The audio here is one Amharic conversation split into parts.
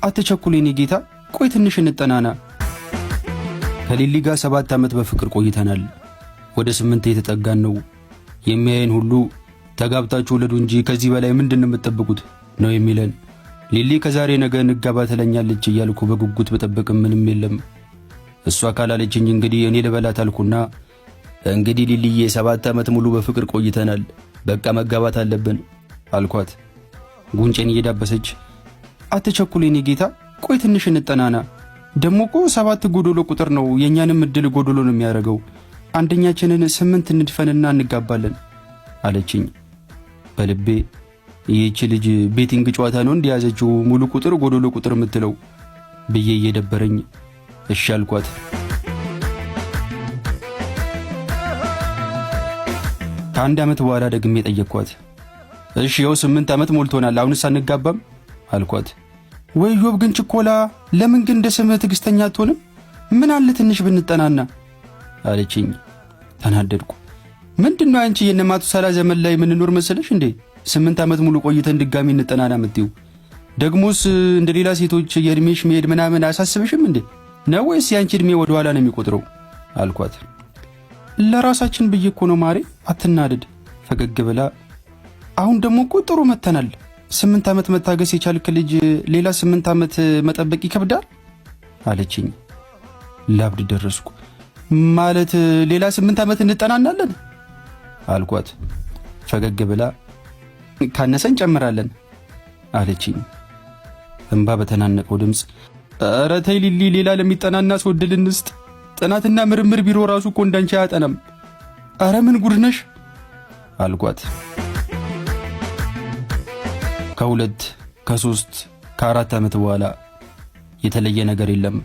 አትቸኩል የኔ ጌታ፣ ቆይ ትንሽ እንጠናና። ከሊሊ ጋር 7 ዓመት በፍቅር ቆይተናል። ወደ 8 የተጠጋን ነው። የሚያየን ሁሉ ተጋብታችሁ ወለዱ እንጂ ከዚህ በላይ ምንድን ነው የምትጠብቁት ነው የሚለን። ሊሊ ከዛሬ ነገ እንጋባ ትለኛለች እያልኩ በጉጉት በጠብቅም ምንም የለም። እሷ ካላለችኝ እንግዲህ እኔ ልበላት አልኩና እንግዲህ ሊሊዬ 7 ዓመት ሙሉ በፍቅር ቆይተናል፣ በቃ መጋባት አለብን አልኳት። ጉንጬን እየዳበሰች አትቸኩል የኔ ጌታ፣ ቆይ ትንሽ እንጠናና። ደሞ እኮ 7 ጎዶሎ ቁጥር ነው፣ የኛንም እድል ጎዶሎ ነው የሚያደርገው። አንደኛችንን 8 እንድፈንና እንጋባለን አለችኝ። በልቤ ይህች ልጅ ቤቲንግ ጨዋታ ነው እንዲያዘችው ሙሉ ቁጥር ጎዶሎ ቁጥር የምትለው ብዬ እየደበረኝ እሺ አልኳት። ከአንድ ዓመት በኋላ ደግሜ ጠየቅኳት። እሺ ያው 8 ዓመት ሞልቶናል፣ አሁንስ አንጋባም አልኳት። ወይ ዮብ ግን ችኮላ፣ ለምን ግን እንደ ስምህ ትዕግስተኛ አትሆንም? ምን አለ ትንሽ ብንጠናና አለችኝ። ተናደድኩ። ምንድነው አንቺ የነማቱ ሰላ ዘመን ላይ ምንኖር መሰለሽ እንዴ? 8 ዓመት ሙሉ ቆይተን ድጋሚ እንጠናና ምትዩ? ደግሞስ እንደሌላ ሴቶች የእድሜሽ መሄድ ምናምን አያሳስብሽም እንዴ? ነው ወይስ ያንቺ እድሜ ወደ ኋላ ነው የሚቆጥረው አልኳት። ለራሳችን ብዬ እኮ ነው ማሬ፣ አትናደድ። ፈገግ ብላ አሁን ደግሞ እኮ ጥሩ መተናል። 8 ዓመት መታገስ የቻልክ ልጅ ሌላ 8 ዓመት መጠበቅ ይከብዳል አለችኝ። ላብድ ደረስኩ። ማለት ሌላ 8 ዓመት እንጠናናለን አልኳት። ፈገግ ብላ ካነሰን ጨምራለን አለችኝ። እንባ በተናነቀው ድምፅ ኧረ ተይ ሊሊ፣ ሌላ ለሚጠናና ሰው ዕድል እንስጥ። ጥናትና ምርምር ቢሮ ራሱ እኮ እንዳንቺ አያጠናም። ኧረ ምን ጉድ ነሽ አልኳት። ከ2 ከ3 ከ4 ዓመት በኋላ የተለየ ነገር የለም።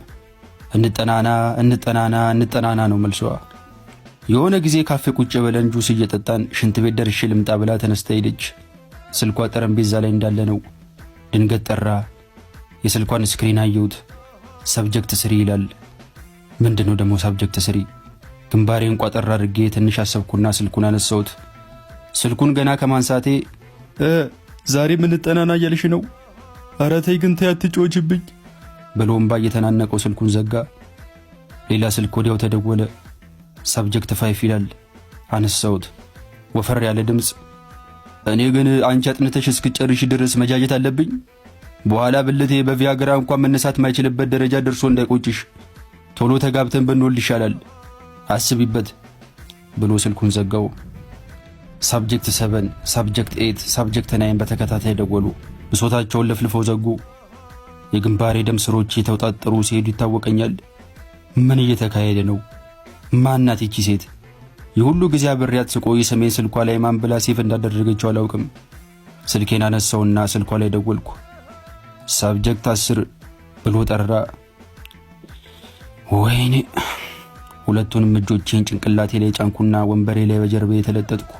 እንጠናና እንጠናና እንጠናና ነው መልሷ። የሆነ ጊዜ ካፌ ቁጭ ብለን ጁስ እየጠጣን ሽንት ቤት ደርሼ ልምጣ ብላ ተነስታ ሄደች። ስልኳ ጠረጴዛ ላይ እንዳለ ነው። ድንገት ጠራ። የስልኳን ስክሪን አየሁት። ሰብጀክት ስሪ ይላል። ምንድነው ደግሞ ሰብጀክት ስሪ? ግንባሬን ቋጠር አድርጌ ትንሽ አሰብኩና ስልኩን አነሳሁት። ስልኩን ገና ከማንሳቴ ዛሬ ምን ጠናና እያልሽ ነው? ኧረ ተይ ግን ተይ አትጮችብኝ ብሎ እምባ እየተናነቀው ስልኩን ዘጋ። ሌላ ስልክ ወዲያው ተደወለ። ሰብጀክት 5 ይላል። አነሳሁት። ወፈር ያለ ድምፅ እኔ ግን አንቺ አጥንተሽ እስክጨርሽ ድረስ መጃጀት አለብኝ? በኋላ ብልቴ በቪያግራ እንኳን መነሳት ማይችልበት ደረጃ ደርሶ እንዳይቆጭሽ ቶሎ ተጋብተን ብንወልድ ይሻላል፣ አስቢበት ብሎ ስልኩን ዘጋው። ሳብጀክት 7፣ ሳብጀክት 8፣ ሳብጀክት 9 በተከታታይ ደወሉ። ብሶታቸውን ለፍልፈው ዘጉ። የግንባሬ ደም ስሮች የተውጣጠሩ ሲሄዱ ይታወቀኛል። ምን እየተካሄደ ነው? ማናት ይቺ ሴት? የሁሉ ጊዜ አብሬያት ስቆይ ስሜን ስልኳ ላይ ማን ብላ ሴፍ እንዳደረገችው አላውቅም። ስልኬን አነሳውና ስልኳ ላይ ደወልኩ። ሳብጀክት 10 ብሎ ጠራ። ወይኔ! ሁለቱንም እጆቼን ጭንቅላቴ ላይ ጫንኩና ወንበሬ ላይ በጀርቤ የተለጠጥኩ።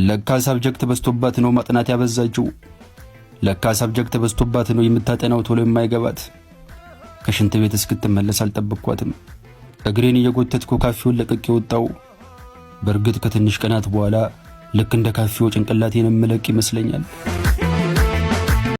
ለካ ሳብጀክት በስቶባት ነው ማጥናት ያበዛችው። ለካ ሳብጀክት በስቶባት ነው የምታጠናው ቶሎ የማይገባት። ከሽንት ቤት እስክትመለስ አልጠበቅኳትም። እግሬን እየጎተትኩ ካፌውን ለቅቄ ወጣው። በእርግጥ ከትንሽ ቀናት በኋላ ልክ እንደ ካፌው ጭንቅላቴን መለቅ ይመስለኛል።